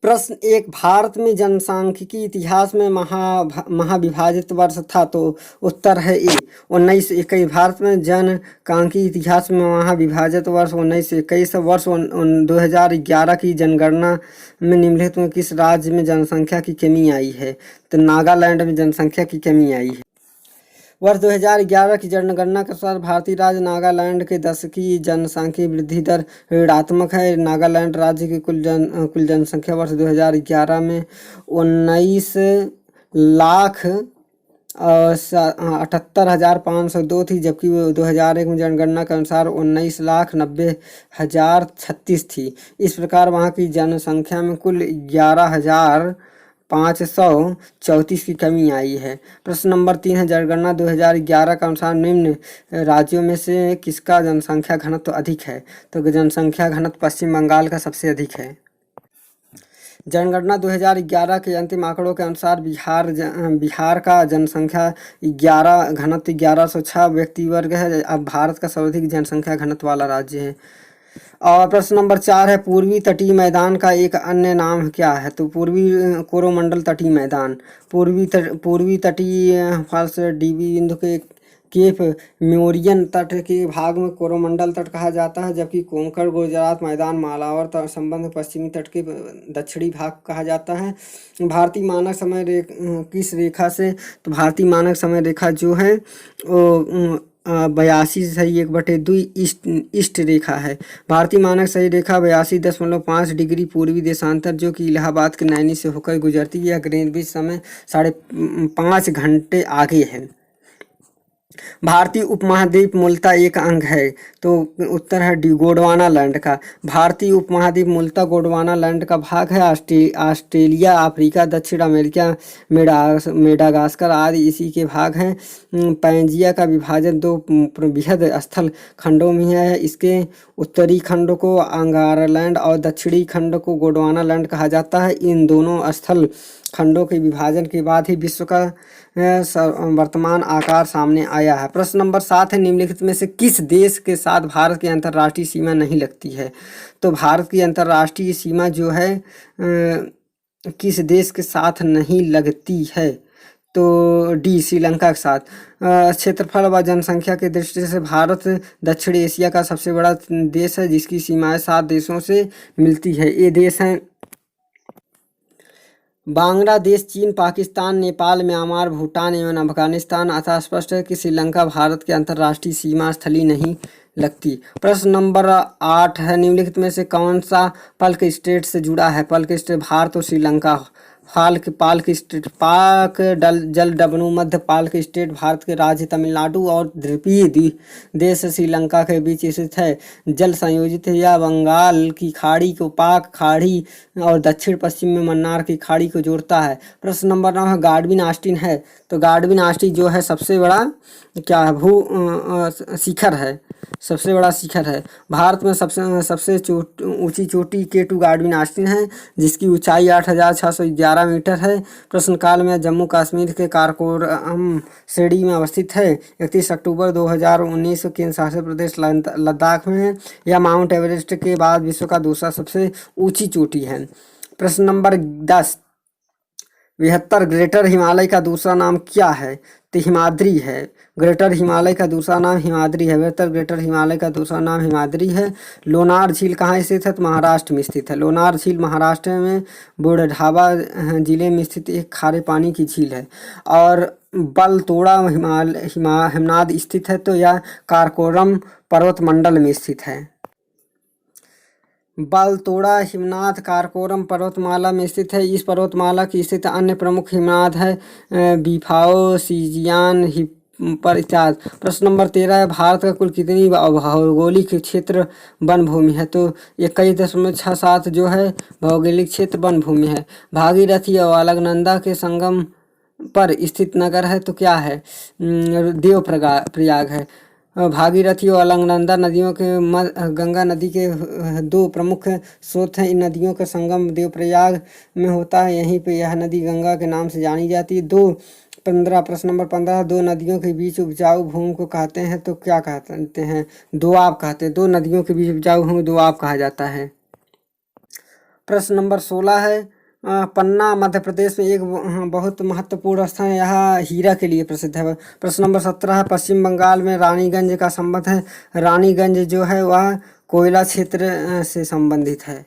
प्रश्न एक, भारत में जनसांख्यिकी इतिहास में महाविभाजित वर्ष था? तो उत्तर है ए 1921। भारत में जनसांख्यिकी इतिहास में महाविभाजित वर्ष 1921। वर्ष 2011 की जनगणना में निम्नलिखित में किस राज्य में जनसंख्या की कमी आई है? तो नागालैंड में जनसंख्या की कमी आई है। वर्ष 2011 की जनगणना के अनुसार भारतीय राज्य नागालैंड के 10 की जनसांख्यिक वृद्धि दर ऋणात्मक है। नागालैंड राज्य की कुल जनसंख्या वर्ष 2011 में 19,78,502 थी, जबकि 2001 में जनगणना के अनुसार 19,90,036 थी। इस प्रकार वहाँ की जनसंख्या में कुल 11,534 की कमी आई है। प्रश्न नंबर 3 है, जनगणना 2011 के अनुसार निम्न राज्यों में से किसका जनसंख्या घनत्व अधिक है? तो जनसंख्या घनत्व पश्चिम बंगाल का सबसे अधिक है। जनगणना 2011 के अंतिम आंकड़ों के अनुसार बिहार का जनसंख्या घनत्व 1106 व्यक्ति वर्ग है। अब भारत का सर्वाधिक जनसंख्या घनत्व वाला राज्य है। और प्रश्न नंबर 4 है, पूर्वी तटीय मैदान का एक अन्य नाम क्या है? तो पूर्वी कोरोमंडल तटीय मैदान। पूर्वी तटीय फॉल्स डीबी बिंदु के केप म्योरियन तट के भाग में कोरोमंडल तट कहा जाता है, जबकि कोंकण गुजरात मैदान मालावर संबंध पश्चिमी तट के दक्षिणी भाग कहा जाता है। भारतीय मानक समय किस रेखा से? तो भारतीय मानक समय रेखा जो है वो 82/1/2 ईस्ट रेखा है। भारतीय मानक सही रेखा 82.5 डिग्री पूर्वी देशांतर जो कि इलाहाबाद के नैनी से होकर गुजरती है। यह ग्रीनविच समय 5.5 घंटे आगे है। भारतीय उपमहाद्वीप मूलतः एक अंग है। तो उत्तर है डी गोंडवाना लैंड का। भारतीय उपमहाद्वीप मूलतः गोंडवाना लैंड का भाग है। ऑस्ट्रेलिया, अफ्रीका, दक्षिण अमेरिका, मेडागास्कर आदि इसी के भाग हैं। पैंजिया का विभाजन 2 बृहद स्थल खंडों में है। इसके उत्तरी खंड को अंगारालैंड और दक्षिणी खंड को गोंडवाना लैंड कहा जाता है। इन दोनों स्थल खंडों के विभाजन के बाद ही विश्व का वर्तमान आकार सामने आया है। प्रश्न नंबर 7 है, निम्नलिखित में से किस देश के साथ भारत की अंतर्राष्ट्रीय सीमा नहीं लगती है? तो भारत की अंतर्राष्ट्रीय सीमा जो है किस देश के साथ नहीं लगती है? तो डी श्रीलंका के साथ। क्षेत्रफल व जनसंख्या की दृष्टि से भारत दक्षिण एशिया का सबसे बड़ा देश है, जिसकी सीमाएं 7 देशों से मिलती है। ये देश हैं बांग्लादेश, चीन, पाकिस्तान, नेपाल, म्यांमार, भूटान एवं अफगानिस्तान। अतः स्पष्ट है कि श्रीलंका भारत के अंतर्राष्ट्रीय सीमा स्थली नहीं लगती। प्रश्न नंबर 8 है, निम्नलिखित में से कौन सा पल्क स्टेट से जुड़ा है? पल्क स्टेट भारत और श्रीलंका। पाल्क स्टेट पाक जलडमरू मध्य पाल्क स्टेट भारत के राज्य तमिलनाडु और द्वीपीय देश श्रीलंका के बीच स्थित है। जल संयोजित है या बंगाल की खाड़ी को पाक खाड़ी और दक्षिण पश्चिम में मन्नार की खाड़ी को जोड़ता है। प्रश्न नंबर 9 है, गाडविन ऑस्टिन है। तो गाडविन ऑस्टिन जो है सबसे बड़ा क्या है? शिखर है, सबसे बड़ा शिखर है। भारत में सबसे ऊंची चोटी K2 गाडविन ऑस्टिन है, जिसकी ऊंचाई 8,611 मीटर है। प्रश्नकाल में जम्मू कश्मीर के काराकोरम श्रेणी में अवस्थित है। 31 अक्टूबर 2019 केंद्र शासित प्रदेश लद्दाख में है। यह माउंट एवरेस्ट के बाद विश्व का दूसरा सबसे ऊंची चोटी है। प्रश्न नंबर 10, बृहत्तर ग्रेटर हिमालय का दूसरा नाम क्या है? तो हिमाद्री है। ग्रेटर हिमालय का दूसरा नाम हिमाद्री है। बृहत्तर ग्रेटर हिमालय का दूसरा नाम हिमाद्री है। लोनार झील कहाँ स्थित है? तो महाराष्ट्र में स्थित है। लोनार झील महाराष्ट्र में बुढ़ाबा जिले में स्थित एक खारे पानी की झील है। और बलतोड़ा हिमनाद स्थित है, तो यह काराकोरम पर्वत मंडल में स्थित है। बलतोड़ा हिमनाद काराकोरम पर्वतमाला में स्थित है। इस पर्वतमाला की स्थित अन्य प्रमुख हिमनाद है बिफाओ, सीजियान, पर इत्यादि। प्रश्न नंबर 13 है, भारत का कुल कितनी भौगोलिक क्षेत्र वन भूमि है? तो 21.67 जो है भौगोलिक क्षेत्र वन भूमि है। भागीरथी और अलकनंदा के संगम पर स्थित नगर है, तो क्या है? देवप्रयाग है। भागीरथी और अलकनंदा नदियों के गंगा नदी के 2 प्रमुख स्रोत हैं। इन नदियों का संगम देवप्रयाग में होता है। यहीं पे यह नदी गंगा के नाम से जानी जाती है। 15 प्रश्न नंबर 15, 2 नदियों के बीच उपजाऊ भूमि को कहते हैं, तो क्या कहते हैं? दोआब कहते हैं। 2 नदियों के बीच उपजाऊ भूमि दोआब कहा जाता है। प्रश्न नंबर 16 है पन्ना मध्य प्रदेश में एक बहुत महत्वपूर्ण स्थान है, यह हीरा के लिए प्रसिद्ध है। प्रश्न नंबर 17 है पश्चिम बंगाल में रानीगंज का संबंध है, रानीगंज जो है वह कोयला क्षेत्र से संबंधित है।